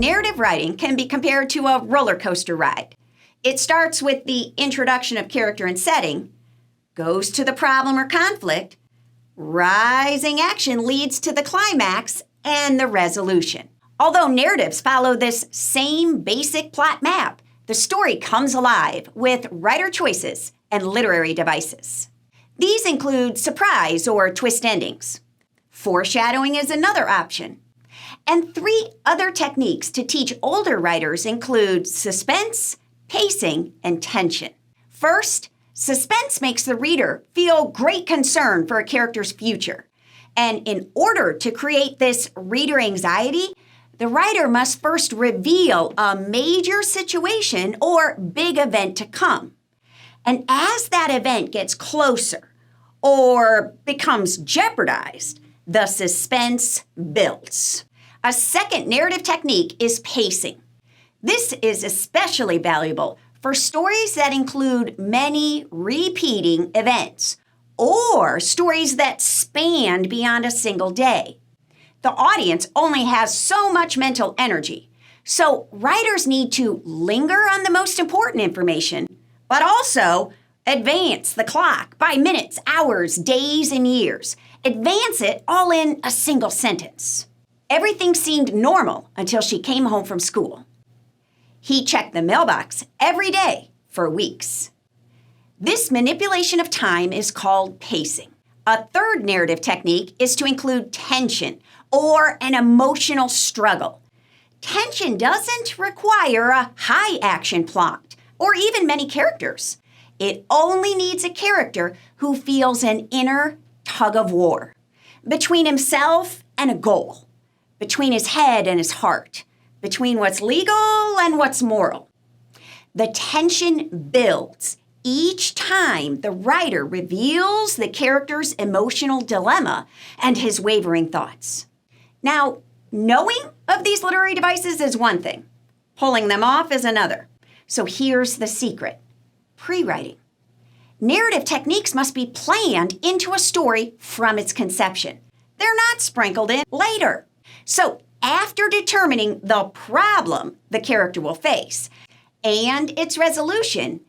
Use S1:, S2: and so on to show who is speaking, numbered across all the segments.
S1: narrative writing can be compared to a roller coaster ride. It starts with the introduction of character and setting, goes to the problem or conflict, rising action leads to the climax and the resolution. Although narratives follow this same basic plot map, the story comes alive with writer choices and literary devices. These include surprise or twist endings. Foreshadowing is another option. And 3 other techniques to teach older writers include suspense, pacing, and tension. First, suspense makes the reader feel great concern for a character's future. And in order to create this reader anxiety, the writer must first reveal a major situation or big event to come. And as that event gets closer or becomes jeopardized, the suspense builds. A second narrative technique is pacing. This is especially valuable for stories that include many repeating events or stories that span beyond a single day. The audience only has so much mental energy, so writers need to linger on the most important information, but also advance the clock by minutes, hours, days, and years. Advance it all in a single sentence. Everything seemed normal until she came home from school. He checked the mailbox every day for weeks. This manipulation of time is called pacing. A third narrative technique is to include tension or an emotional struggle. Tension doesn't require a high action plot or even many characters. It only needs a character who feels an inner tug of war between himself and a goal, between his head and his heart, between what's legal and what's moral. The tension builds each time the writer reveals the character's emotional dilemma and his wavering thoughts. Now, knowing of these literary devices is one thing. Pulling them off is another. So here's the secret. Pre-writing. Narrative techniques must be planned into a story from its conception. They're not sprinkled in later. So after determining the problem the character will face and its resolution,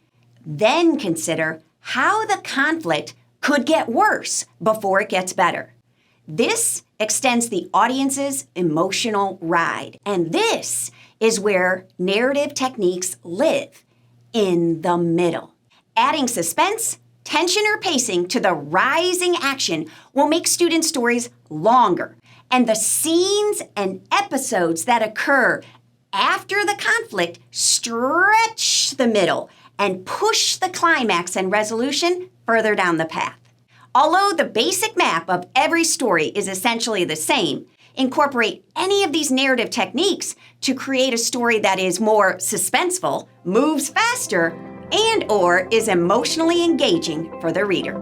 S1: then consider how the conflict could get worse before it gets better. This extends the audience's emotional ride, and this is where narrative techniques live, in the middle. Adding suspense, tension, or pacing to the rising action will make student stories longer, and the scenes and episodes that occur after the conflict stretch the middle and push the climax and resolution further down the path. Although the basic map of every story is essentially the same, incorporate any of these narrative techniques to create a story that is more suspenseful, moves faster, and/or is emotionally engaging for the reader.